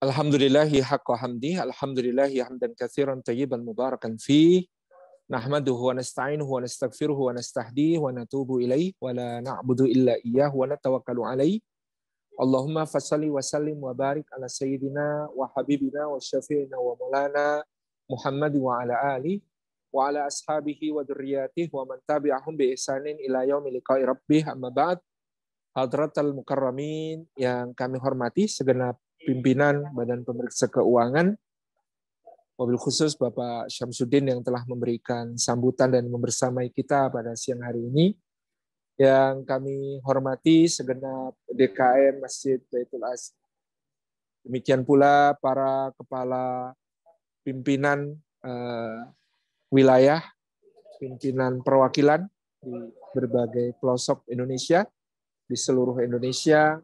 Alhamdulillahi haqqa hamdi, alhamdulillahi hamdan katsiran tayyiban mubarakan fi, nahmaduhu wa nasta'inuhu wa nastaghfiruhu wa nastahdihi wa natubu ilaih wa la na'budu illa iyyah wa natawakkalu alaih. Allahumma fassalli wa sallim wa barik ala sayyidina wa habibina wa syafi'ina wa maulana Muhammad wa ala alihi wa ala ashabihi wa dzurriyyatihi wa man tabi'ahum bi ihsanin ila yaumil liqa'i rabbih, amma ba'd. Hadratal mukarramin yang kami hormati, segenap pimpinan Badan Pemeriksa Keuangan, wabil khusus Bapak Syamsuddin yang telah memberikan sambutan dan membersamai kita pada siang hari ini. Yang kami hormati segenap DKM Masjid Baitul Aziz. Demikian pula para kepala pimpinan wilayah, pimpinan perwakilan di berbagai pelosok Indonesia, di seluruh Indonesia,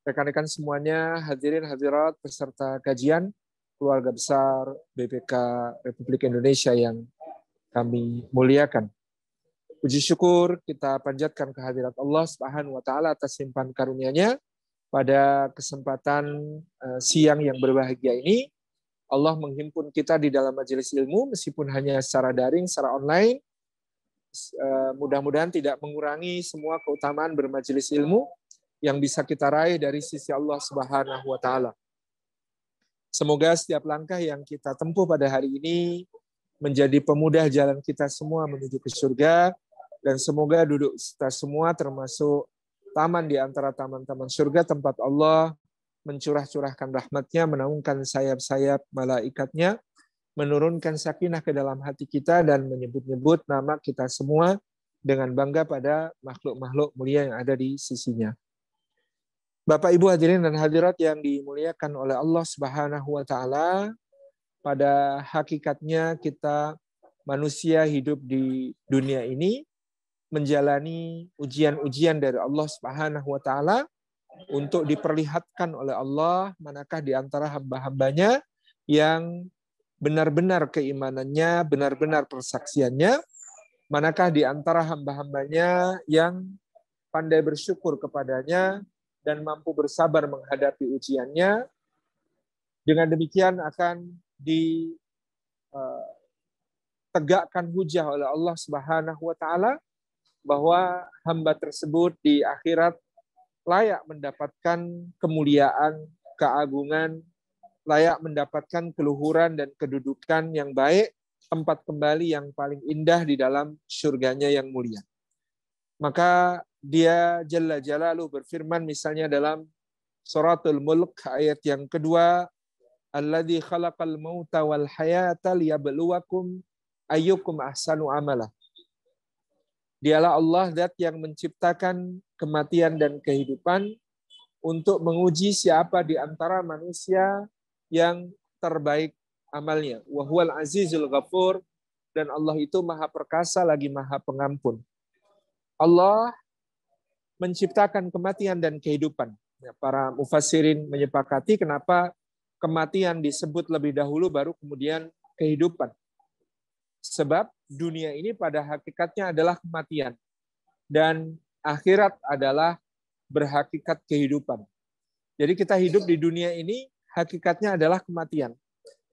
rekan-rekan semuanya, hadirin hadirat peserta kajian, keluarga besar BPK Republik Indonesia yang kami muliakan. Puji syukur kita panjatkan kehadirat Allah Subhanahu wa taala atas limpahan karunia-Nya. Pada kesempatan siang yang berbahagia ini, Allah menghimpun kita di dalam majelis ilmu meskipun hanya secara daring, secara online. Mudah-mudahan tidak mengurangi semua keutamaan bermajelis ilmu yang bisa kita raih dari sisi Allah Subhanahu wa taala. Semoga setiap langkah yang kita tempuh pada hari ini menjadi pemudah jalan kita semua menuju ke surga, dan semoga duduk kita semua termasuk taman di antara taman-taman surga, tempat Allah mencurah-curahkan rahmat-Nya, menaungkan sayap-sayap malaikatnya, menurunkan sakinah ke dalam hati kita dan menyebut-nyebut nama kita semua dengan bangga pada makhluk-makhluk mulia yang ada di sisinya. Bapak Ibu hadirin dan hadirat yang dimuliakan oleh Allah Subhanahu wa taala, pada hakikatnya kita manusia hidup di dunia ini menjalani ujian-ujian dari Allah Subhanahu wa taala untuk diperlihatkan oleh Allah manakah di antara hamba-hambanya yang benar-benar keimanannya, benar-benar persaksiannya, manakah di antara hamba-hambanya yang pandai bersyukur kepadanya dan mampu bersabar menghadapi ujiannya. Dengan demikian akan ditegakkan hujah oleh Allah Subhanahu wa taala bahwa hamba tersebut di akhirat layak mendapatkan kemuliaan, keagungan, layak mendapatkan keluhuran dan kedudukan yang baik, tempat kembali yang paling indah di dalam surganya yang mulia. Maka Dia Jalla Jalaluhu berfirman misalnya dalam Suratul Mulk ayat yang kedua, Alladzi khalaqal mauta wal hayata liyabluwakum ayyukum ahsanu amala. Dialah Allah zat yang menciptakan kematian dan kehidupan untuk menguji siapa di antara manusia yang terbaik amalnya. Wa huwal azizul ghafur, dan Allah itu maha perkasa lagi maha pengampun. Allah menciptakan kematian dan kehidupan. Para mufassirin menyepakati kenapa kematian disebut lebih dahulu baru kemudian kehidupan. Sebab dunia ini pada hakikatnya adalah kematian dan akhirat adalah berhakikat kehidupan. Jadi kita hidup di dunia ini hakikatnya adalah kematian.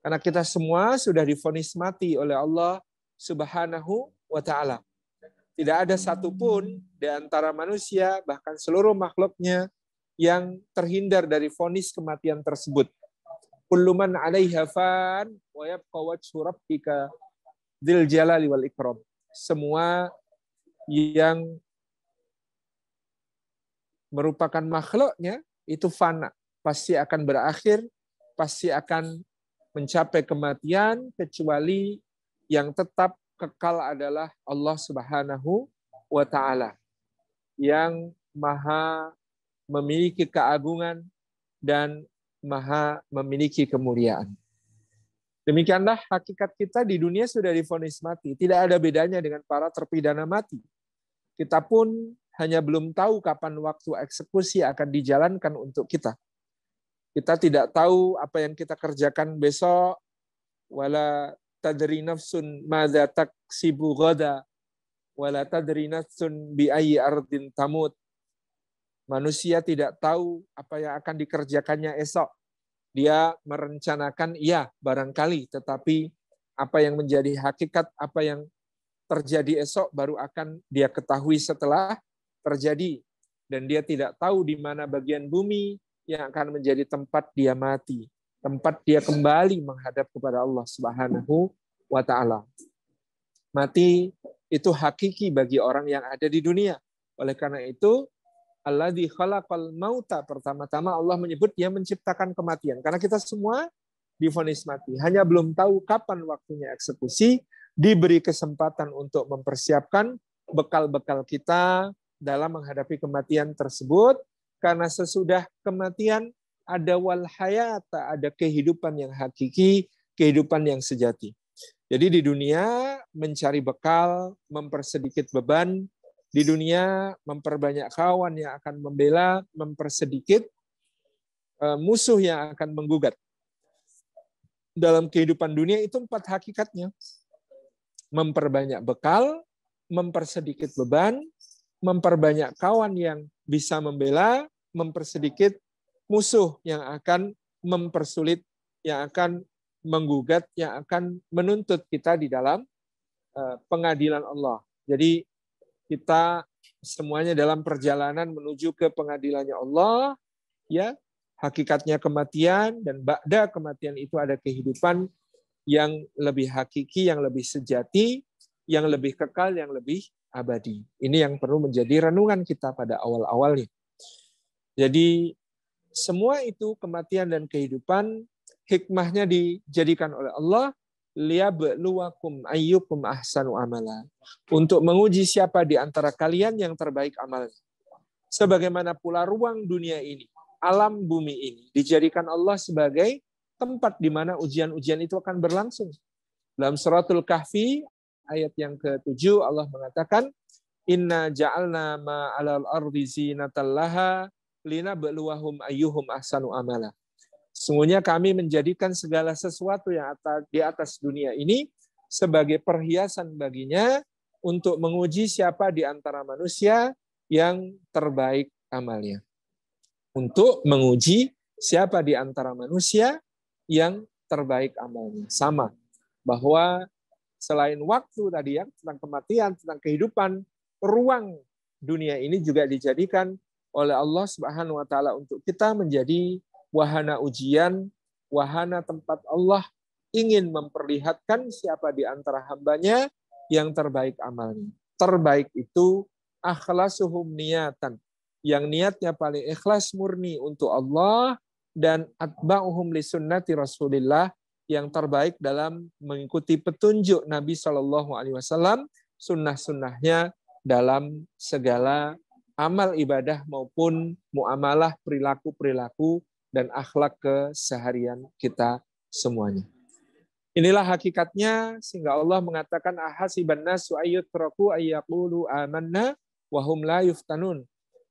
Karena kita semua sudah divonis mati oleh Allah Subhanahu wa taala. Tidak ada satupun di antara manusia, bahkan seluruh makhluknya, yang terhindar dari vonis kematian tersebut. Kullu man 'alaiha fan wa yabqa wajhu rabbika dzil jalali wal ikram. Semua yang merupakan makhluknya itu fana, pasti akan berakhir, pasti akan mencapai kematian, kecuali yang tetap kekal adalah Allah Subhanahu wa taala yang maha memiliki keagungan dan maha memiliki kemuliaan. Demikianlah hakikat kita di dunia sudah divonis mati. Tidak ada bedanya dengan para terpidana mati. Kita pun hanya belum tahu kapan waktu eksekusi akan dijalankan untuk kita. Kita tidak tahu apa yang kita kerjakan besok. Wala tadri nafsun madza taksibu ghada. Wala tadri nafsun bi ayyi ardin tamut. Manusia tidak tahu apa yang akan dikerjakannya esok. Dia merencanakan, iya barangkali, tetapi apa yang menjadi hakikat, apa yang terjadi esok baru akan dia ketahui setelah terjadi. Dan dia tidak tahu di mana bagian bumi yang akan menjadi tempat dia mati, tempat dia kembali menghadap kepada Allah Subhanahu wa Ta'ala. Mati itu hakiki bagi orang yang ada di dunia. Oleh karena itu, alladzi khalaqal mauta, pertama-tama Allah menyebut dia menciptakan kematian. Karena kita semua divonis mati. Hanya belum tahu kapan waktunya eksekusi, diberi kesempatan untuk mempersiapkan bekal-bekal kita dalam menghadapi kematian tersebut. Karena sesudah kematian ada wal hayata, ada kehidupan yang hakiki, kehidupan yang sejati. Jadi di dunia mencari bekal, mempersedikit beban, di dunia memperbanyak kawan yang akan membela, mempersedikit musuh yang akan menggugat. Dalam kehidupan dunia itu 4 hakikatnya. Memperbanyak bekal, mempersedikit beban, memperbanyak kawan yang bisa membela, mempersedikit musuh yang akan mempersulit, yang akan menggugat, yang akan menuntut kita di dalam pengadilan Allah. Jadi kita semuanya dalam perjalanan menuju ke pengadilannya Allah, ya. Hakikatnya kematian, dan ba'da kematian itu ada kehidupan yang lebih hakiki, yang lebih sejati, yang lebih kekal, yang lebih abadi. Ini yang perlu menjadi renungan kita pada awal-awalnya. Jadi semua itu kematian dan kehidupan hikmahnya dijadikan oleh Allah liyabluwakum ayyukum ahsanu amala, untuk menguji siapa di antara kalian yang terbaik amalnya. Sebagaimana pula ruang dunia ini, alam bumi ini dijadikan Allah sebagai tempat di mana ujian-ujian itu akan berlangsung. Dalam suratul Kahfi ayat yang ke-7 Allah mengatakan, inna ja'alna ma'alal ardi zinatan laha linabluwahum ayyuhum ahsanu amala. Sesungguhnya kami menjadikan segala sesuatu yang di atas dunia ini sebagai perhiasan baginya untuk menguji siapa di antara manusia yang terbaik amalnya. Untuk menguji siapa di antara manusia yang terbaik amalnya. Sama, bahwa selain waktu tadi ya, tentang kematian, tentang kehidupan, ruang dunia ini juga dijadikan oleh Allah Subhanahu wa Ta'ala untuk kita menjadi wahana ujian, wahana tempat Allah ingin memperlihatkan siapa di antara hambanya yang terbaik amalnya. Terbaik itu akhlasuhum niyatan, yang niatnya paling ikhlas murni untuk Allah, dan atba'uhum li sunnati Rasulillah, yang terbaik dalam mengikuti petunjuk Nabi SAW, sunnah-sunnahnya dalam segala amal ibadah maupun muamalah, perilaku-perilaku, dan akhlak keseharian kita semuanya. Inilah hakikatnya, sehingga Allah mengatakan ahasiban nasu ayyutraku ayyaqulu amanna wa hum la yuftanun.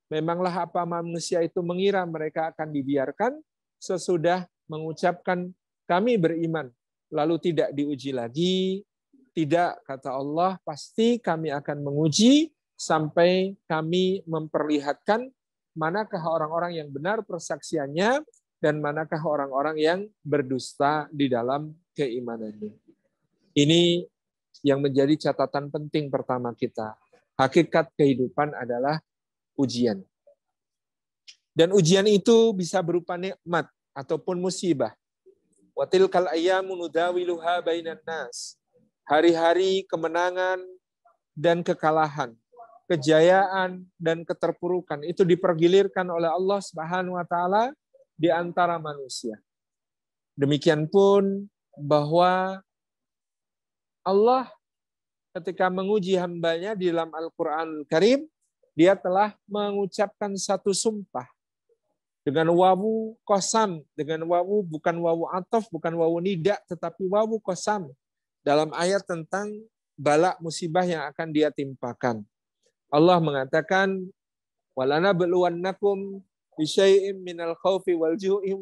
Memanglah apa manusia itu mengira mereka akan dibiarkan sesudah mengucapkan kami beriman, lalu tidak diuji lagi. Tidak, kata Allah, pasti kami akan menguji sampai kami memperlihatkan manakah orang-orang yang benar persaksiannya dan manakah orang-orang yang berdusta di dalam keimanannya. Ini yang menjadi catatan penting pertama kita. Hakikat kehidupan adalah ujian. Dan ujian itu bisa berupa nikmat ataupun musibah. Wa tilkal ayyamu nudawiluha bainan nas. Hari-hari kemenangan dan kekalahan, kejayaan dan keterpurukan itu dipergilirkan oleh Allah Subhanahu wa Ta'ala di antara manusia. Demikian pun bahwa Allah ketika menguji hambanya di dalam Al-Quranul Karim, dia telah mengucapkan satu sumpah dengan wawu qasam, dengan wawu bukan wawu ataf, bukan wawu nida, tetapi wawu qasam dalam ayat tentang bala musibah yang akan dia timpakan. Allah mengatakan, walanabluwannakum bisyai'im minal khaufi wal ju'i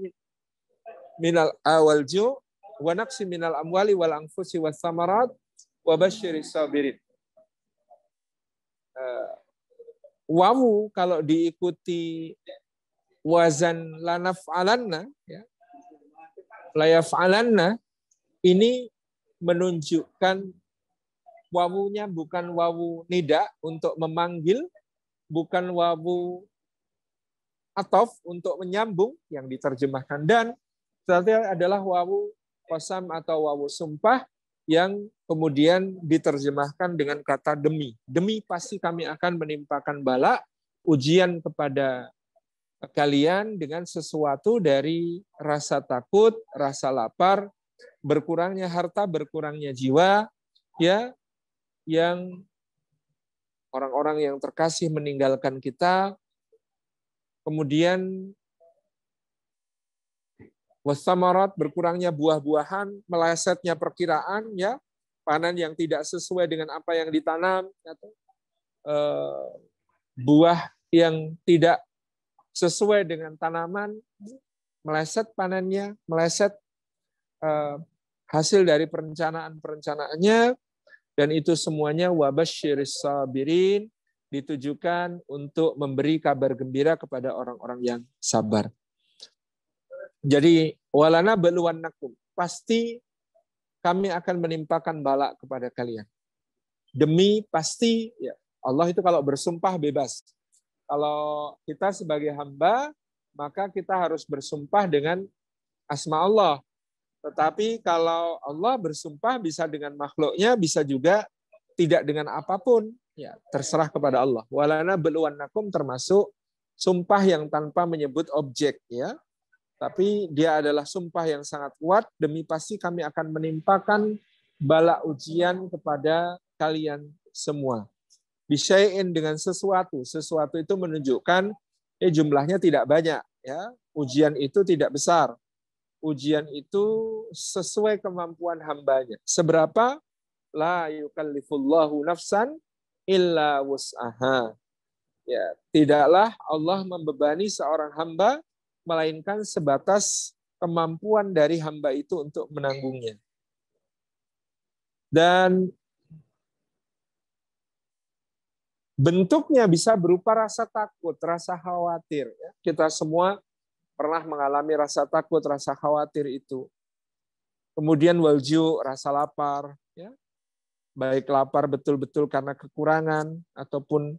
minal awal ju' wa naqsi minal amwali wal anfusi was samarat wa basyiris sabirin. Wawu kalau diikuti wazan lanaf alanna, ya, La yaf'alanna ini menunjukkan wawunya bukan wawu nida untuk memanggil, bukan wawu atof untuk menyambung yang diterjemahkan, dan ternyata adalah wawu qasam atau wawu sumpah yang kemudian diterjemahkan dengan kata demi. Demi pasti kami akan menimpakan bala, ujian kepada kalian dengan sesuatu dari rasa takut, rasa lapar, berkurangnya harta, berkurangnya jiwa, ya, yang orang-orang yang terkasih meninggalkan kita, kemudian wasamarat, berkurangnya buah-buahan, melesetnya perkiraan, ya, panen yang tidak sesuai dengan apa yang ditanam, atau buah yang tidak sesuai dengan tanaman, meleset panennya, meleset hasil dari perencanaannya, dan itu semuanya wabasyiris sabirin, ditujukan untuk memberi kabar gembira kepada orang-orang yang sabar. Jadi walana baluwannakum, pasti kami akan menimpakan bala kepada kalian. Demi pasti, ya, Allah itu kalau bersumpah bebas. Kalau kita sebagai hamba, maka kita harus bersumpah dengan asma Allah. Tetapi kalau Allah bersumpah bisa dengan makhluknya, bisa juga tidak dengan apapun. Ya, terserah kepada Allah. Walana baluwannakum termasuk sumpah yang tanpa menyebut objek, ya. Tapi dia adalah sumpah yang sangat kuat, demi pasti kami akan menimpakan bala ujian kepada kalian semua. Bisyai'in dengan sesuatu. Sesuatu itu menunjukkan jumlahnya tidak banyak, ya. Ujian itu tidak besar. Ujian itu sesuai kemampuan hambanya. Seberapa? La yukallifullahu nafsan illa wus'aha. Ya, tidaklah Allah membebani seorang hamba melainkan sebatas kemampuan dari hamba itu untuk menanggungnya. Dan bentuknya bisa berupa rasa takut, rasa khawatir. Kita semua pernah mengalami rasa takut, rasa khawatir itu. Kemudian walju, rasa lapar. Ya. Baik lapar betul-betul karena kekurangan, ataupun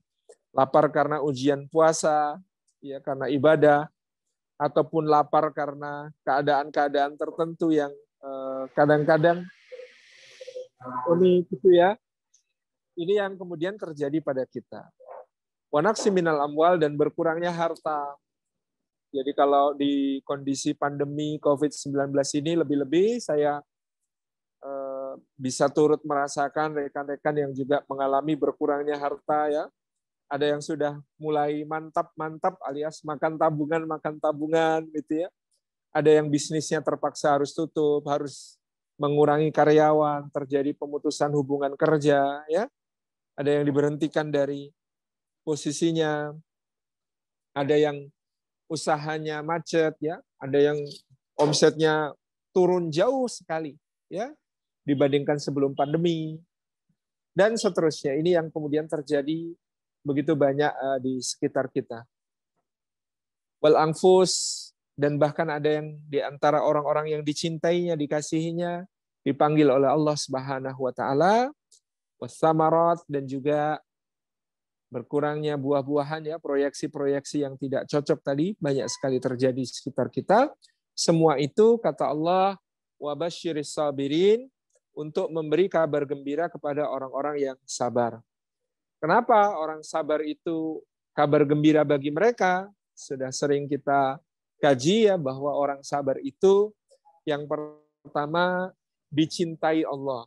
lapar karena ujian puasa, ya, karena ibadah, ataupun lapar karena keadaan-keadaan tertentu yang kadang-kadang ini gitu, ya. Ini yang kemudian terjadi pada kita. Wa naqsi minal amwal, dan berkurangnya harta. Jadi kalau di kondisi pandemi COVID-19 ini lebih-lebih saya bisa turut merasakan rekan-rekan yang juga mengalami berkurangnya harta, ya. Ada yang sudah mulai mantap-mantap alias makan tabungan gitu, ya. Ada yang bisnisnya terpaksa harus tutup, harus mengurangi karyawan, terjadi pemutusan hubungan kerja, ya. Ada yang diberhentikan dari posisinya. Ada yang usahanya macet, ya. Ada yang omsetnya turun jauh sekali, ya, dibandingkan sebelum pandemi. Dan seterusnya. Ini yang kemudian terjadi begitu banyak di sekitar kita. Wal anfus, dan bahkan ada yang di antara orang-orang yang dicintainya, dikasihinya, dipanggil oleh Allah Subhanahu wa taala. Wasamarat, dan juga berkurangnya buah-buahan, ya, proyeksi-proyeksi yang tidak cocok tadi banyak sekali terjadi di sekitar kita. Semua itu kata Allah wabasyiris sabirin, untuk memberi kabar gembira kepada orang-orang yang sabar. Kenapa orang sabar itu kabar gembira bagi mereka? Sudah sering kita kaji, ya, bahwa orang sabar itu yang pertama dicintai Allah.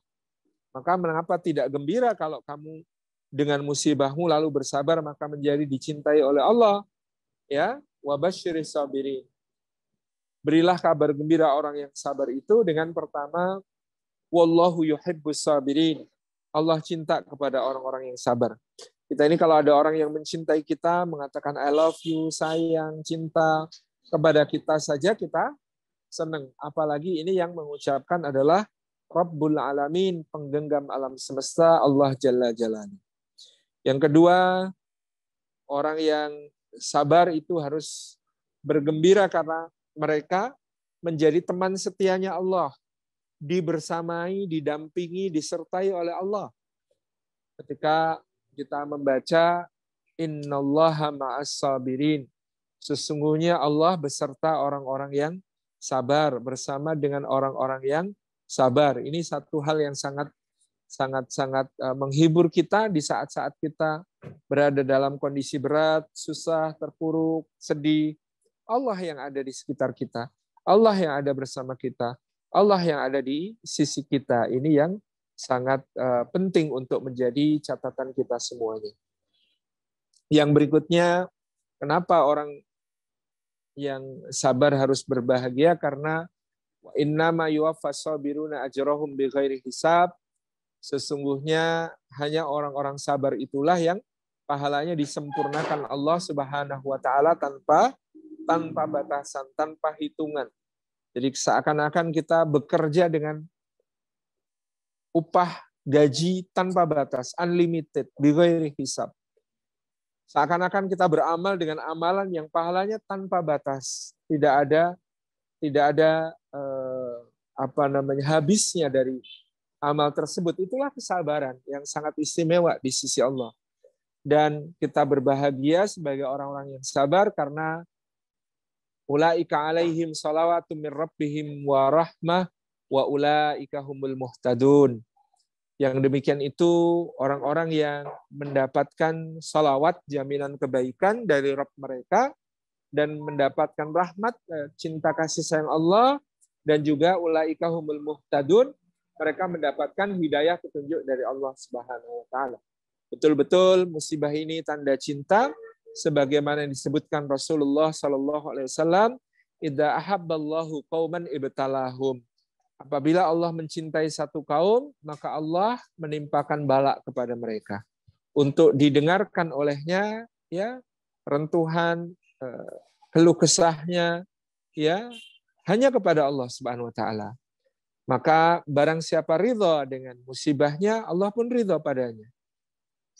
Maka mengapa tidak gembira kalau kamu dengan musibahmu lalu bersabar, maka menjadi dicintai oleh Allah, ya. Wabasyiris sabirin. Berilah kabar gembira orang yang sabar itu dengan pertama, wallahu yuhibbus sabirin. Allah cinta kepada orang-orang yang sabar. Kita ini kalau ada orang yang mencintai kita, mengatakan I love you, sayang, cinta kepada kita saja, kita senang. Apalagi ini yang mengucapkan adalah Rabbul Alamin, penggenggam alam semesta, Allah Jalla Jalani. Yang kedua, orang yang sabar itu harus bergembira karena mereka menjadi teman setianya Allah, dibersamai, didampingi, disertai oleh Allah. Ketika kita membaca innallaha ma'as sabirin, sesungguhnya Allah beserta orang-orang yang sabar, bersama dengan orang-orang yang sabar. Ini satu hal yang sangat menghibur kita di saat-saat kita berada dalam kondisi berat, susah, terpuruk, sedih. Allah yang ada di sekitar kita, Allah yang ada bersama kita, Allah yang ada di sisi kita. Ini yang sangat penting untuk menjadi catatan kita semuanya. Yang berikutnya, kenapa orang yang sabar harus berbahagia? Karena innama yuwaffas sabiruna ajrahum bighairi hisab. Sesungguhnya hanya orang-orang sabar itulah yang pahalanya disempurnakan Allah Subhanahu wa taala tanpa batasan, tanpa hitungan. Jadi seakan-akan kita bekerja dengan upah gaji tanpa batas, unlimited, bighairi hisab. Seakan-akan kita beramal dengan amalan yang pahalanya tanpa batas, tidak ada habisnya dari amal tersebut. Itulah kesabaran yang sangat istimewa di sisi Allah. Dan kita berbahagia sebagai orang-orang yang sabar karena ulaika alaihim salawatu min rabbihim wa rahmah wa ulaika humul muhtadun. Yang demikian itu orang-orang yang mendapatkan salawat, jaminan kebaikan dari Rabb mereka, dan mendapatkan rahmat, cinta kasih sayang Allah, dan juga ulaika humul muhtadun, mereka mendapatkan hidayah petunjuk dari Allah Subhanahu wa taala. Betul-betul musibah ini tanda cinta sebagaimana yang disebutkan Rasulullah sallallahu alaihi wasallam, idza ahabballahu qauman ibtalahum. Apabila Allah mencintai satu kaum, maka Allah menimpakan bala kepada mereka untuk didengarkan olehnya ya rentuhan, keluh kesahnya ya hanya kepada Allah Subhanahu wa taala. Maka barang siapa ridha dengan musibahnya, Allah pun ridha padanya.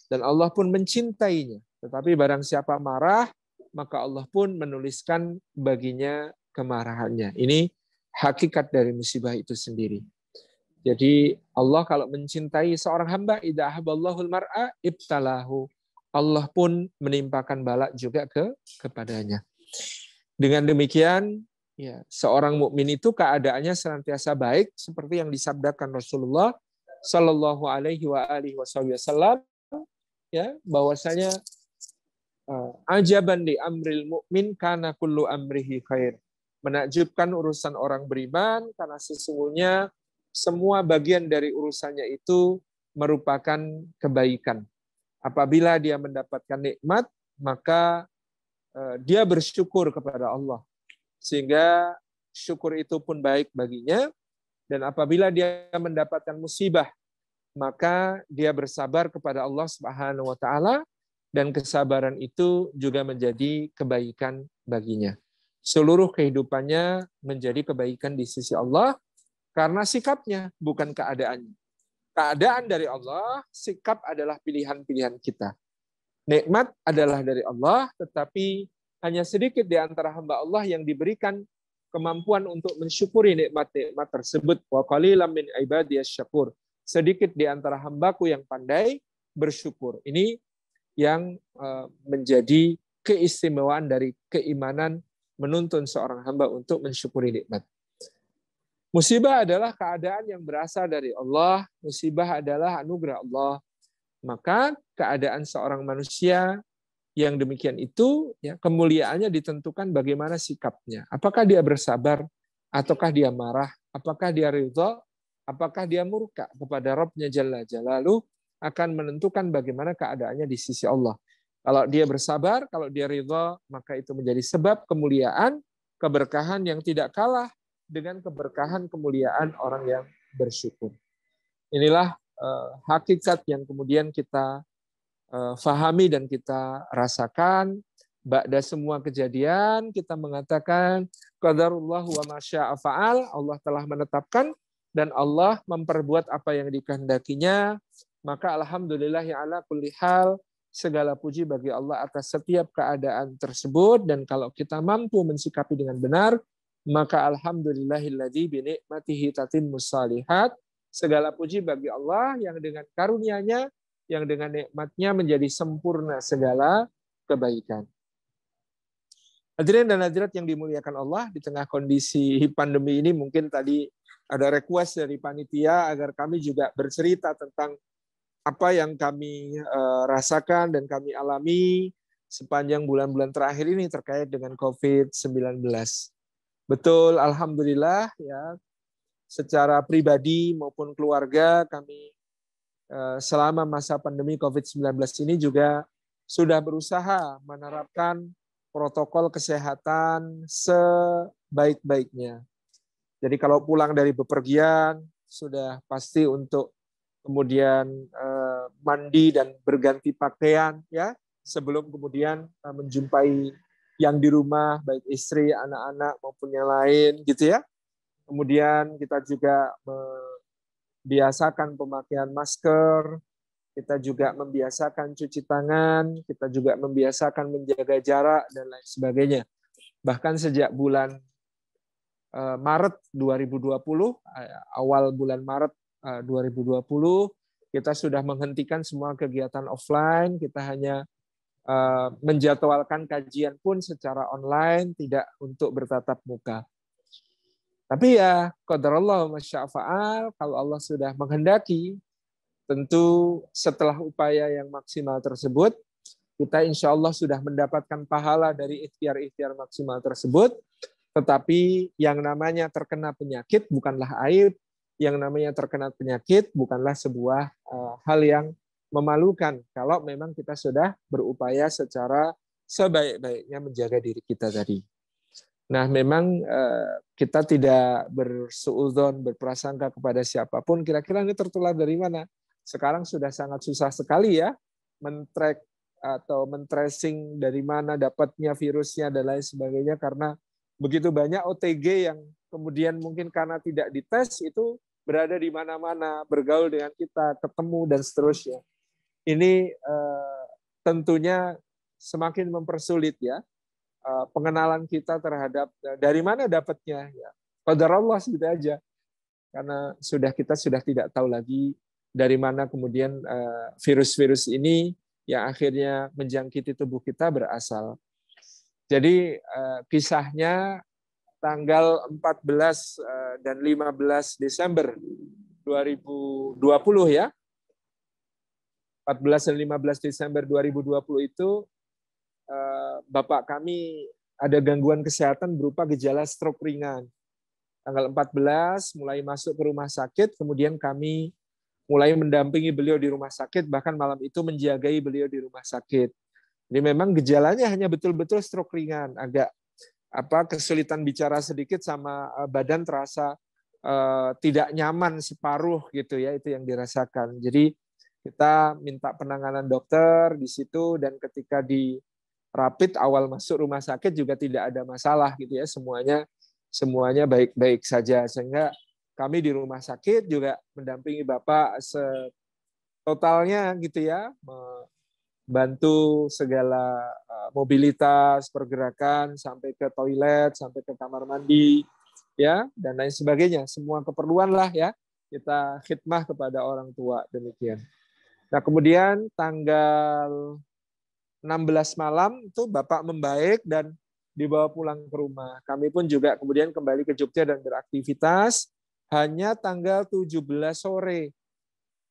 Dan Allah pun mencintainya. Tetapi barang siapa marah, maka Allah pun menuliskan baginya kemarahannya. Ini hakikat dari musibah itu sendiri. Jadi Allah kalau mencintai seorang hamba, idza ahabballahul mar'a ibtalahu. Allah pun menimpakan bala juga kepadanya. Dengan demikian, ya, seorang mukmin itu keadaannya senantiasa baik seperti yang disabdakan Rasulullah Shallallahu Alaihi Wasallam, ya, bahwasanya ajaban li amril mukmin karena kullu amrihi khair. Menakjubkan urusan orang beriman karena sesungguhnya semua bagian dari urusannya itu merupakan kebaikan. Apabila dia mendapatkan nikmat, maka dia bersyukur kepada Allah. Sehingga syukur itu pun baik baginya. Dan apabila dia mendapatkan musibah, maka dia bersabar kepada Allah Subhanahu wa taala, dan kesabaran itu juga menjadi kebaikan baginya. Seluruh kehidupannya menjadi kebaikan di sisi Allah karena sikapnya, bukan keadaannya. Keadaan dari Allah, sikap adalah pilihan-pilihan kita. Nikmat adalah dari Allah, tetapi hanya sedikit di antara hamba Allah yang diberikan kemampuan untuk mensyukuri nikmat-nikmat tersebut. Wa qalilam min ibadiyasy syakur. Sedikit di antara hambaku yang pandai bersyukur. Ini yang menjadi keistimewaan dari keimanan menuntun seorang hamba untuk mensyukuri nikmat. Musibah adalah keadaan yang berasal dari Allah. Musibah adalah anugerah Allah. Maka keadaan seorang manusia yang demikian itu, ya, kemuliaannya ditentukan bagaimana sikapnya. Apakah dia bersabar, ataukah dia marah, apakah dia ridha, apakah dia murka kepada Rabb-Nya Jalla Jalaluh, akan menentukan bagaimana keadaannya di sisi Allah. Kalau dia bersabar, kalau dia ridha, maka itu menjadi sebab kemuliaan, keberkahan yang tidak kalah dengan keberkahan kemuliaan orang yang bersyukur. Inilah hakikat yang kemudian kita fahami dan kita rasakan. Ba'da semua kejadian kita mengatakan qadarullah wa masya'a fa'al, Allah telah menetapkan dan Allah memperbuat apa yang dikehendakinya. Maka alhamdulillahi ala kulli hal, segala puji bagi Allah atas setiap keadaan tersebut, dan kalau kita mampu mensikapi dengan benar, maka alhamdulillahilladzi bi ni'matihi tatimmus shalihat. Segala puji bagi Allah yang dengan karunia-Nya, yang dengan nikmat-Nya menjadi sempurna segala kebaikan. Hadirin dan hadirat yang dimuliakan Allah, di tengah kondisi pandemi ini mungkin tadi ada request dari panitia agar kami juga bercerita tentang apa yang kami rasakan dan kami alami sepanjang bulan-bulan terakhir ini terkait dengan COVID-19. Betul, alhamdulillah ya, secara pribadi maupun keluarga kami selama masa pandemi COVID-19 ini juga sudah berusaha menerapkan protokol kesehatan sebaik-baiknya. Jadi kalau pulang dari bepergian sudah pasti untuk kemudian mandi dan berganti pakaian ya sebelum kemudian menjumpai yang di rumah, baik istri, anak-anak maupun yang lain gitu ya. Kemudian kita juga membiasakan pemakaian masker, kita juga membiasakan cuci tangan, kita juga membiasakan menjaga jarak dan lain sebagainya. Bahkan sejak bulan Maret 2020, awal bulan Maret 2020, kita sudah menghentikan semua kegiatan offline, kita hanya menjadwalkan kajian pun secara online, tidak untuk bertatap muka. Tapi ya, qadarullah masya'afa'al, kalau Allah sudah menghendaki, tentu setelah upaya yang maksimal tersebut, kita insya Allah sudah mendapatkan pahala dari ikhtiar-ikhtiar maksimal tersebut, tetapi yang namanya terkena penyakit bukanlah aib, yang namanya terkena penyakit bukanlah sebuah hal yang memalukan kalau memang kita sudah berupaya secara sebaik-baiknya menjaga diri kita tadi. Nah, memang kita tidak bersuudzon, berprasangka kepada siapapun, kira-kira ini tertular dari mana? Sekarang sudah sangat susah sekali ya men-track atau men-tracing dari mana dapatnya virusnya dan lain sebagainya, karena begitu banyak OTG yang kemudian mungkin karena tidak dites itu berada di mana-mana, bergaul dengan kita, ketemu dan seterusnya. Ini tentunya semakin mempersulit ya pengenalan kita terhadap dari mana dapatnya. Ya. Qadarullah gitu aja. Karena kita sudah tidak tahu lagi dari mana kemudian virus-virus ini yang akhirnya menjangkiti tubuh kita berasal. Jadi kisahnya tanggal 14 dan 15 Desember 2020 ya. 14 dan 15 Desember 2020 itu bapak kami ada gangguan kesehatan berupa gejala stroke ringan. Tanggal 14 mulai masuk ke rumah sakit, kemudian kami mulai mendampingi beliau di rumah sakit, bahkan malam itu menjagai beliau di rumah sakit. Jadi memang gejalanya hanya betul-betul stroke ringan, agak kesulitan bicara sedikit sama badan terasa tidak nyaman separuh gitu ya, itu yang dirasakan. Jadi kita minta penanganan dokter di situ, dan ketika di rapid awal masuk rumah sakit juga tidak ada masalah gitu ya, semuanya baik-baik saja, sehingga kami di rumah sakit juga mendampingi bapak totalnya gitu ya, membantu segala mobilitas, pergerakan sampai ke toilet, sampai ke kamar mandi ya, dan lain sebagainya, semua keperluan lah ya, kita khidmah kepada orang tua, demikian. Nah, kemudian tanggal 16 malam itu bapak membaik dan dibawa pulang ke rumah. Kami pun juga kemudian kembali ke Jogja dan beraktivitas. Hanya tanggal 17 sore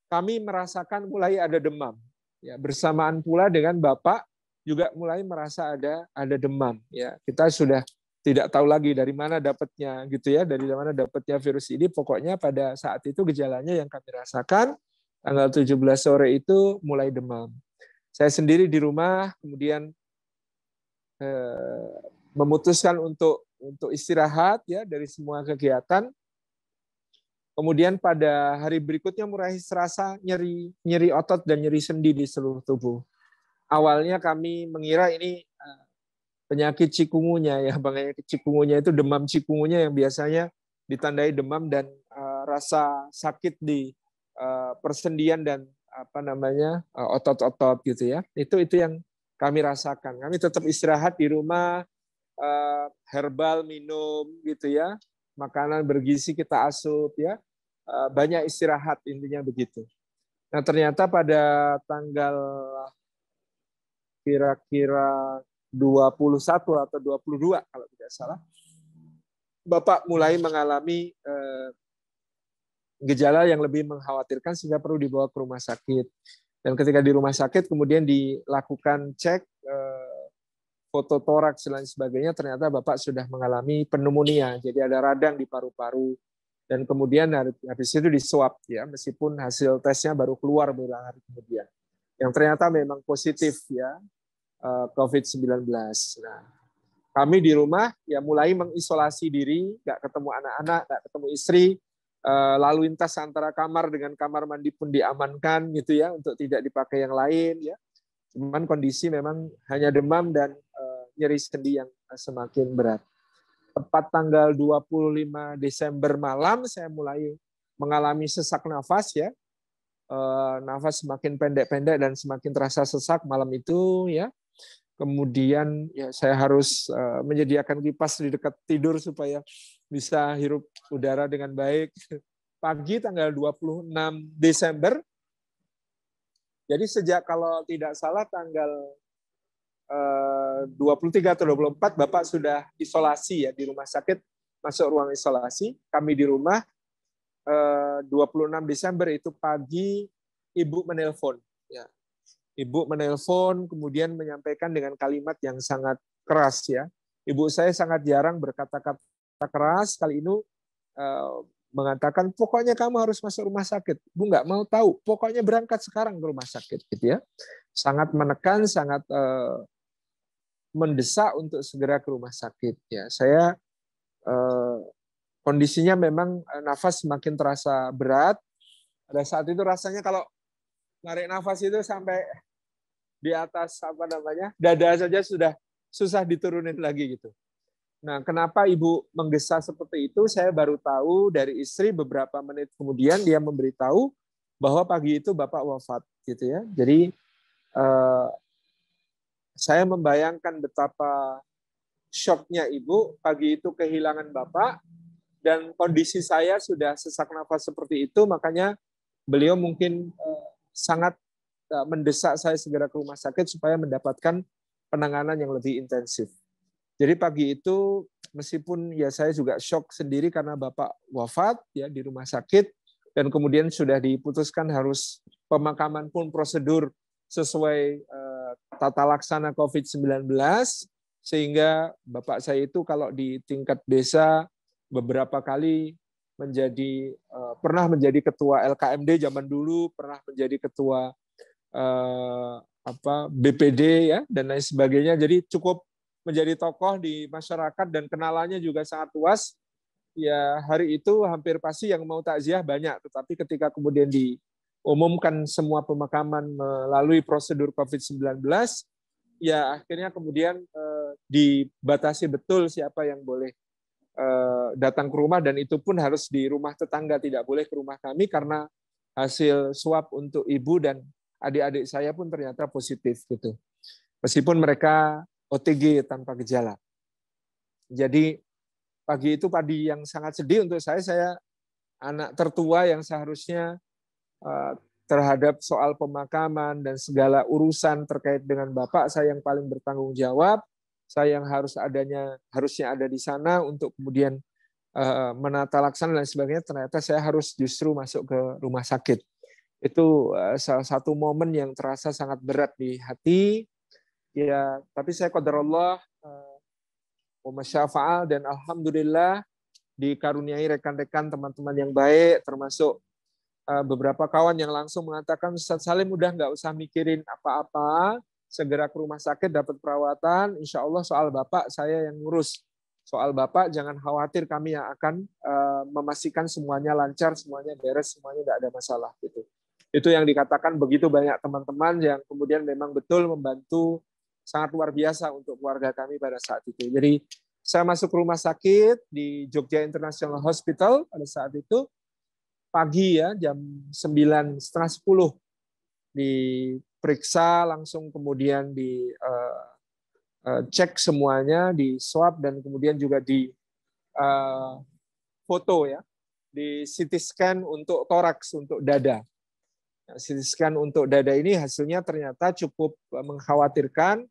kami merasakan mulai ada demam. Ya, bersamaan pula dengan bapak juga mulai merasa ada demam. Ya, kita sudah tidak tahu lagi dari mana dapatnya gitu ya, dari mana dapatnya virus ini. Pokoknya pada saat itu gejalanya yang kami rasakan tanggal 17 sore itu mulai demam. Saya sendiri di rumah kemudian memutuskan untuk istirahat ya dari semua kegiatan. Kemudian pada hari berikutnya mulai serasa nyeri otot dan nyeri sendi di seluruh tubuh. Awalnya kami mengira ini penyakit cikungunya ya, penyakit cikungunya itu demam cikungunya yang biasanya ditandai demam dan rasa sakit di persendian dan otot-otot gitu ya. Itu yang kami rasakan. Kami tetap istirahat di rumah, herbal minum gitu ya, makanan bergizi kita asup ya, banyak istirahat, intinya begitu. Nah ternyata pada tanggal kira-kira 21 atau 22 kalau tidak salah, Bapak mulai mengalami gejala yang lebih mengkhawatirkan sehingga perlu dibawa ke rumah sakit. Dan ketika di rumah sakit kemudian dilakukan cek foto toraks dan lain sebagainya, ternyata Bapak sudah mengalami pneumonia. Jadi ada radang di paru-paru. Dan kemudian habis itu diswab ya, meskipun hasil tesnya baru keluar beberapa hari kemudian. Yang ternyata memang positif ya, COVID-19. Nah, kami di rumah ya mulai mengisolasi diri, nggak ketemu anak-anak, nggak ketemu istri, lalu lintas antara kamar dengan kamar mandi pun diamankan gitu ya, untuk tidak dipakai yang lain ya. Cuman kondisi memang hanya demam dan nyeri sendi yang semakin berat. Tepat tanggal 25 Desember malam saya mulai mengalami sesak nafas ya. Nafas semakin pendek-pendek dan semakin terasa sesak malam itu ya. Kemudian ya saya harus menyediakan kipas di dekat tidur supaya bisa hirup udara dengan baik. Pagi tanggal 26 Desember. Jadi sejak kalau tidak salah tanggal 23 atau 24 Bapak sudah isolasi ya di rumah sakit, masuk ruang isolasi. Kami di rumah 26 Desember itu pagi Ibu menelpon ya. Ibu menelpon kemudian menyampaikan dengan kalimat yang sangat keras ya. Ibu saya sangat jarang berkata-kata keras, kali ini mengatakan pokoknya kamu harus masuk rumah sakit. Bu nggak mau tahu, pokoknya berangkat sekarang ke rumah sakit gitu ya. Sangat menekan, sangat mendesak untuk segera ke rumah sakit ya. Saya kondisinya memang nafas semakin terasa berat. Pada saat itu rasanya kalau narik nafas itu sampai di atas dada saja sudah susah diturunin lagi gitu. Nah, kenapa ibu menggesa seperti itu? Saya baru tahu dari istri beberapa menit kemudian dia memberitahu bahwa pagi itu Bapak wafat gitu ya. Jadi saya membayangkan betapa shocknya ibu pagi itu kehilangan Bapak dan kondisi saya sudah sesak nafas seperti itu, makanya beliau mungkin sangat mendesak saya segera ke rumah sakit supaya mendapatkan penanganan yang lebih intensif. Jadi pagi itu meskipun ya saya juga shock sendiri karena Bapak wafat ya di rumah sakit dan kemudian sudah diputuskan harus pemakaman pun prosedur sesuai tata laksana COVID-19 sehingga Bapak saya itu kalau di tingkat desa beberapa kali pernah menjadi ketua LKMD zaman dulu, pernah menjadi ketua BPD ya dan lain sebagainya. Jadi cukup menjadi tokoh di masyarakat dan kenalannya juga sangat luas. Ya hari itu hampir pasti yang mau takziah banyak, tetapi ketika kemudian diumumkan semua pemakaman melalui prosedur COVID-19, ya akhirnya kemudian dibatasi betul siapa yang boleh datang ke rumah dan itu pun harus di rumah tetangga, tidak boleh ke rumah kami karena hasil swab untuk ibu dan adik-adik saya pun ternyata positif gitu. Meskipun mereka OTG tanpa gejala. Jadi pagi itu pagi yang sangat sedih untuk saya anak tertua yang seharusnya terhadap soal pemakaman dan segala urusan terkait dengan Bapak saya yang paling bertanggung jawab, saya yang harusnya ada di sana untuk kemudian menata laksana dan sebagainya, ternyata saya harus justru masuk ke rumah sakit. Itu salah satu momen yang terasa sangat berat di hati. Ya, tapi saya qadarullah wa masyafa'al dan alhamdulillah dikaruniai rekan-rekan teman-teman yang baik, termasuk beberapa kawan yang langsung mengatakan Ustaz Salim udah nggak usah mikirin apa-apa, segera ke rumah sakit dapat perawatan, insya Allah soal Bapak saya yang ngurus. Soal Bapak jangan khawatir, kami yang akan memastikan semuanya lancar, semuanya beres, semuanya nggak ada masalah gitu. Itu yang dikatakan begitu banyak teman-teman yang kemudian memang betul membantu sangat luar biasa untuk keluarga kami pada saat itu. Jadi saya masuk rumah sakit di Jogja International Hospital pada saat itu pagi ya jam 9, setengah 10 diperiksa langsung kemudian cek semuanya, di swab dan kemudian juga di foto ya, di CT scan untuk toraks, untuk dada. CT scan untuk dada ini hasilnya ternyata cukup mengkhawatirkan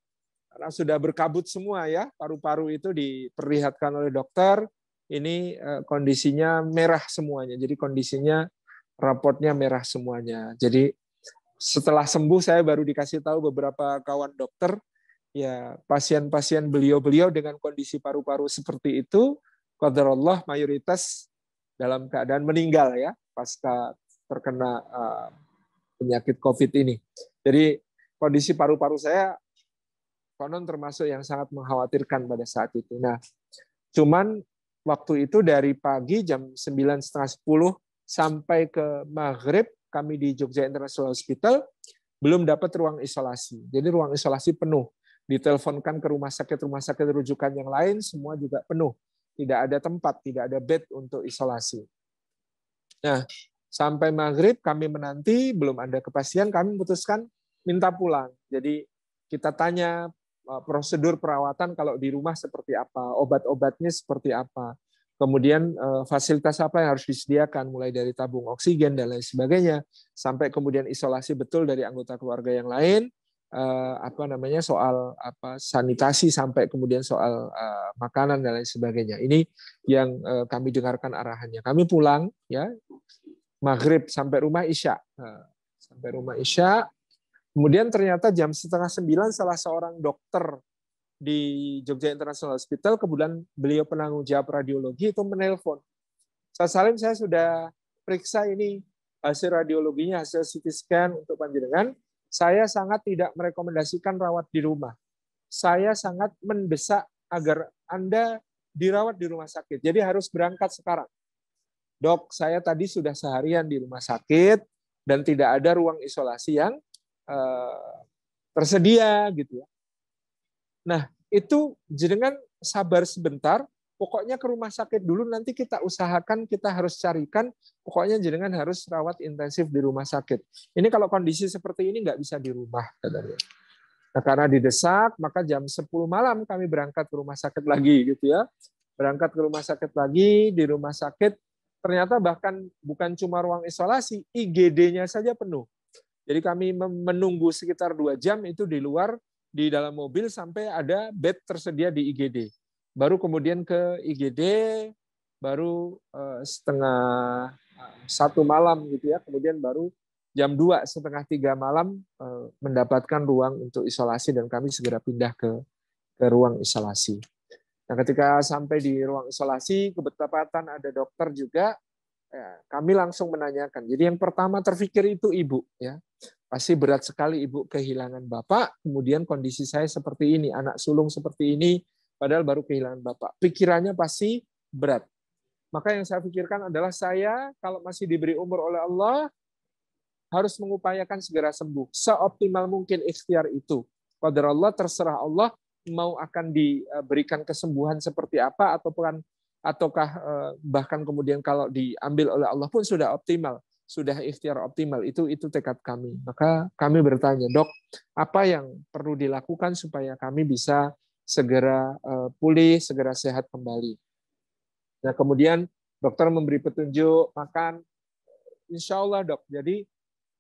karena sudah berkabut semua ya, paru-paru itu diperlihatkan oleh dokter, ini kondisinya merah semuanya. Jadi kondisinya raportnya merah semuanya. Jadi setelah sembuh saya baru dikasih tahu beberapa kawan dokter, ya pasien-pasien beliau-beliau dengan kondisi paru-paru seperti itu, qadarullah mayoritas dalam keadaan meninggal ya pasca terkena penyakit COVID ini. Jadi kondisi paru-paru saya konon termasuk yang sangat mengkhawatirkan pada saat itu. Nah, cuman waktu itu dari pagi jam 9.30 sampai ke maghrib kami di Jogja International Hospital belum dapat ruang isolasi. Jadi ruang isolasi penuh. Diteleponkan ke rumah sakit rujukan yang lain, semua juga penuh. Tidak ada tempat, tidak ada bed untuk isolasi. Nah, sampai maghrib kami menanti, belum ada kepastian, kami memutuskan minta pulang. Jadi kita tanya prosedur perawatan kalau di rumah seperti apa, obat-obatnya seperti apa, kemudian fasilitas apa yang harus disediakan, mulai dari tabung oksigen dan lain sebagainya, sampai kemudian isolasi betul dari anggota keluarga yang lain, soal sanitasi, sampai kemudian soal makanan dan lain sebagainya. Ini yang kami dengarkan arahannya. Kami pulang ya maghrib sampai rumah isya, Kemudian ternyata jam 8:30 salah seorang dokter di Jogja International Hospital, kemudian beliau penanggung jawab radiologi itu menelpon. Salim, saya sudah periksa ini hasil radiologinya, hasil CT scan untuk panjenengan. Saya sangat tidak merekomendasikan rawat di rumah. Saya sangat mendesak agar Anda dirawat di rumah sakit. Jadi harus berangkat sekarang. Dok, saya tadi sudah seharian di rumah sakit dan tidak ada ruang isolasi yang tersedia gitu ya. Nah, itu jenengan sabar sebentar, pokoknya ke rumah sakit dulu, nanti kita usahakan, kita harus carikan, pokoknya jenengan harus rawat intensif di rumah sakit. Ini kalau kondisi seperti ini nggak bisa di rumah, katanya. Nah, karena didesak, maka jam 10 malam kami berangkat ke rumah sakit lagi gitu ya. Berangkat ke rumah sakit lagi, di rumah sakit ternyata bahkan bukan cuma ruang isolasi, IGD-nya saja penuh. Jadi kami menunggu sekitar 2 jam itu di luar, di dalam mobil sampai ada bed tersedia di IGD. Baru kemudian ke IGD, baru setengah 1 malam gitu ya. Kemudian baru jam 2, setengah 3 malam mendapatkan ruang untuk isolasi dan kami segera pindah ke ruang isolasi. Nah, ketika sampai di ruang isolasi, kebetulan ada dokter juga, kami langsung menanyakan. Jadi yang pertama terpikir itu ibu, ya pasti berat sekali ibu kehilangan bapak. Kemudian kondisi saya seperti ini, anak sulung seperti ini, padahal baru kehilangan bapak. Pikirannya pasti berat. Maka yang saya pikirkan adalah saya kalau masih diberi umur oleh Allah harus mengupayakan segera sembuh, seoptimal mungkin ikhtiar itu. Qadar Allah, terserah Allah mau akan diberikan kesembuhan seperti apa, ataukah bahkan kemudian kalau diambil oleh Allah pun sudah optimal, sudah ikhtiar optimal, itu tekad kami. Maka kami bertanya, dok, apa yang perlu dilakukan supaya kami bisa segera pulih, segera sehat kembali. Nah, kemudian dokter memberi petunjuk makan, insya Allah dok, jadi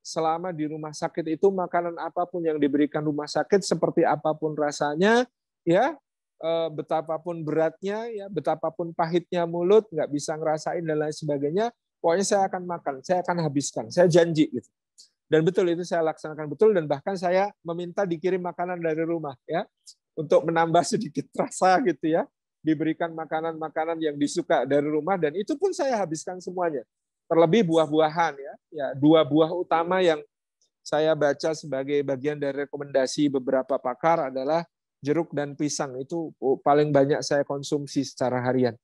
selama di rumah sakit itu makanan apapun yang diberikan rumah sakit, seperti apapun rasanya, ya betapapun beratnya, ya betapapun pahitnya mulut, nggak bisa ngerasain dan lain sebagainya, pokoknya saya akan makan, saya akan habiskan, saya janji gitu. Dan betul itu saya laksanakan betul, dan bahkan saya meminta dikirim makanan dari rumah ya untuk menambah sedikit rasa gitu ya, diberikan makanan-makanan yang disuka dari rumah, dan itu pun saya habiskan semuanya. Terlebih buah-buahan ya 2 buah utama yang saya baca sebagai bagian dari rekomendasi beberapa pakar adalah jeruk dan pisang. Itu paling banyak saya konsumsi secara harian.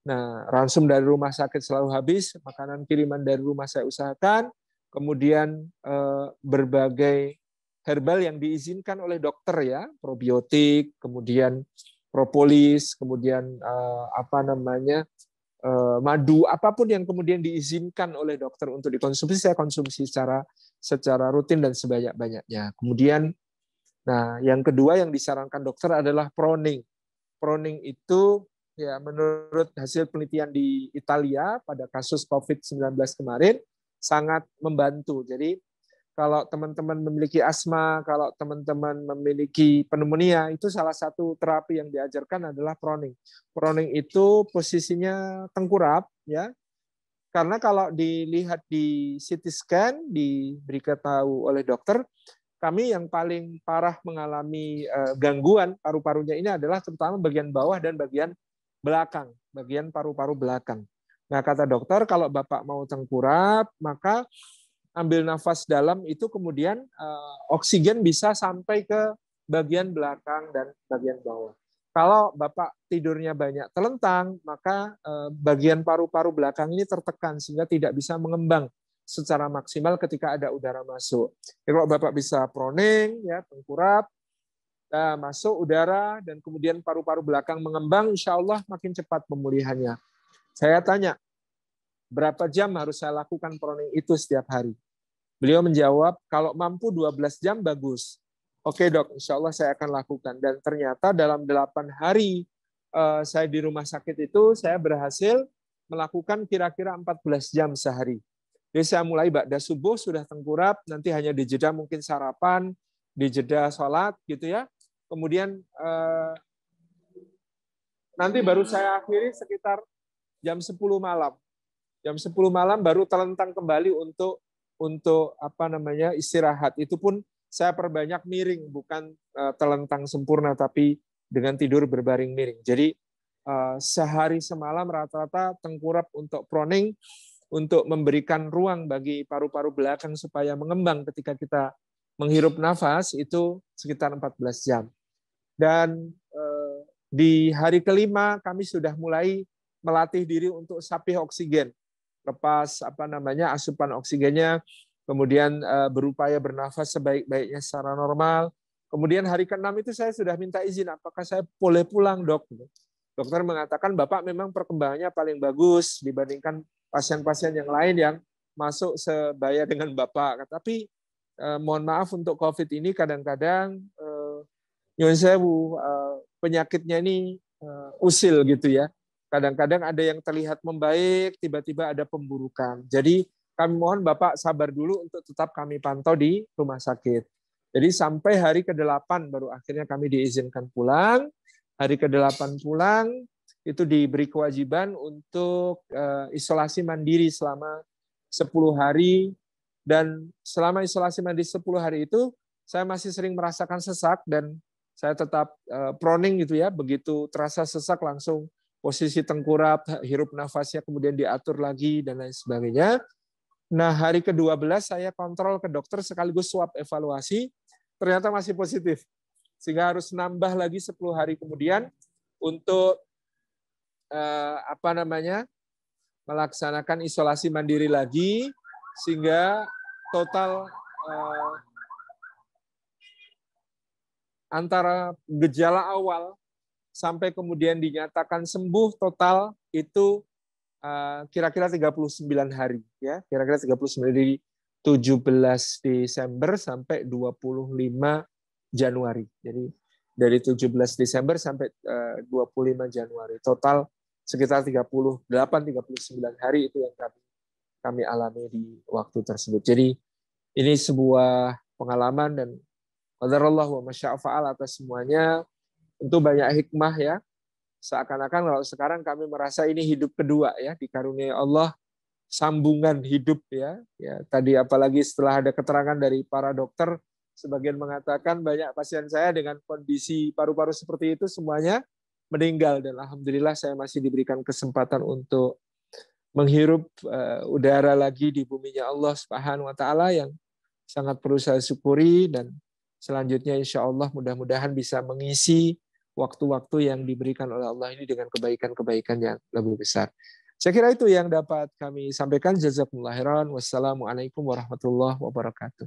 Nah, ransum dari rumah sakit selalu habis, makanan kiriman dari rumah saya usahakan, kemudian berbagai herbal yang diizinkan oleh dokter ya, probiotik, kemudian propolis, kemudian madu, apapun yang kemudian diizinkan oleh dokter untuk dikonsumsi, saya konsumsi secara rutin dan sebanyak-banyaknya. Kemudian Nah, yang kedua yang disarankan dokter adalah proning. Proning itu ya menurut hasil penelitian di Italia pada kasus COVID-19 kemarin sangat membantu. Jadi kalau teman-teman memiliki asma, kalau teman-teman memiliki pneumonia, itu salah satu terapi yang diajarkan adalah proning. Proning itu posisinya tengkurap, ya. Karena kalau dilihat di CT scan, diberitahu oleh dokter, kami yang paling parah mengalami gangguan paru-parunya ini adalah terutama bagian bawah dan bagian belakang, bagian paru-paru belakang. Nah, kata dokter, kalau Bapak mau tengkurap, maka ambil nafas dalam itu kemudian oksigen bisa sampai ke bagian belakang dan bagian bawah. Kalau Bapak tidurnya banyak telentang, maka bagian paru-paru belakang ini tertekan sehingga tidak bisa mengembang secara maksimal ketika ada udara masuk. Jadi kalau Bapak bisa proning, ya tengkurap, masuk udara dan kemudian paru-paru belakang mengembang, insya Allah makin cepat pemulihannya. Saya tanya, berapa jam harus saya lakukan proning itu setiap hari? Beliau menjawab, kalau mampu 12 jam bagus. Oke dok, insya Allah saya akan lakukan. Dan ternyata dalam 8 hari saya di rumah sakit itu, saya berhasil melakukan kira-kira 14 jam sehari. Jadi saya mulai ba'da subuh sudah tengkurap, nanti hanya dijeda mungkin sarapan, dijeda sholat gitu ya. Kemudian nanti baru saya akhiri sekitar jam 10 malam. Jam 10 malam baru telentang kembali untuk istirahat. Itu pun saya perbanyak miring, bukan telentang sempurna, tapi dengan tidur berbaring miring. Jadi sehari semalam rata-rata tengkurap untuk proning, untuk memberikan ruang bagi paru-paru belakang supaya mengembang ketika kita menghirup nafas, itu sekitar 14 jam. Dan di hari kelima kami sudah mulai melatih diri untuk sapih oksigen. Lepas asupan oksigennya, kemudian berupaya bernafas sebaik-baiknya secara normal. Kemudian hari ke-6 itu saya sudah minta izin, apakah saya boleh pulang dok? Dokter mengatakan Bapak memang perkembangannya paling bagus dibandingkan pasien-pasien yang lain yang masuk sebaya dengan Bapak. Tapi mohon maaf untuk COVID ini kadang-kadang nyuwun sewu, penyakitnya ini usil gitu ya. Kadang-kadang ada yang terlihat membaik, tiba-tiba ada pemburukan. Jadi kami mohon Bapak sabar dulu untuk tetap kami pantau di rumah sakit. Jadi sampai hari ke-8 baru akhirnya kami diizinkan pulang. Hari ke-8 pulang, itu diberi kewajiban untuk isolasi mandiri selama 10 hari. Dan selama isolasi mandiri 10 hari itu, saya masih sering merasakan sesak dan saya tetap proning gitu ya. Begitu terasa sesak langsung posisi tengkurap, hirup nafasnya kemudian diatur lagi, dan lain sebagainya. Nah, hari ke-12 saya kontrol ke dokter sekaligus swab evaluasi, ternyata masih positif. Sehingga harus nambah lagi 10 hari kemudian untuk melaksanakan isolasi mandiri lagi, sehingga total antara gejala awal sampai kemudian dinyatakan sembuh total itu kira-kira 39 hari ya, kira-kira 39 dari 17 Desember sampai 25 Januari. Jadi dari 17 Desember sampai 25 Januari. Total sekitar 38 39 hari itu yang kami alami di waktu tersebut. Jadi ini sebuah pengalaman dan qadarullah wa masya fa'al atas semuanya. Tentu banyak hikmah ya. Seakan-akan kalau sekarang kami merasa ini hidup kedua ya, dikaruniai Allah sambungan hidup ya. Ya, tadi apalagi setelah ada keterangan dari para dokter, sebagian mengatakan banyak pasien saya dengan kondisi paru-paru seperti itu semuanya meninggal, dan alhamdulillah saya masih diberikan kesempatan untuk menghirup udara lagi di buminya Allah Subhanahu wa taala yang sangat perlu saya syukuri, dan selanjutnya insya Allah mudah-mudahan bisa mengisi waktu-waktu yang diberikan oleh Allah ini dengan kebaikan-kebaikan yang lebih besar. Saya kira itu yang dapat kami sampaikan. Jazakumullah khairan. Wassalamualaikum warahmatullahi wabarakatuh.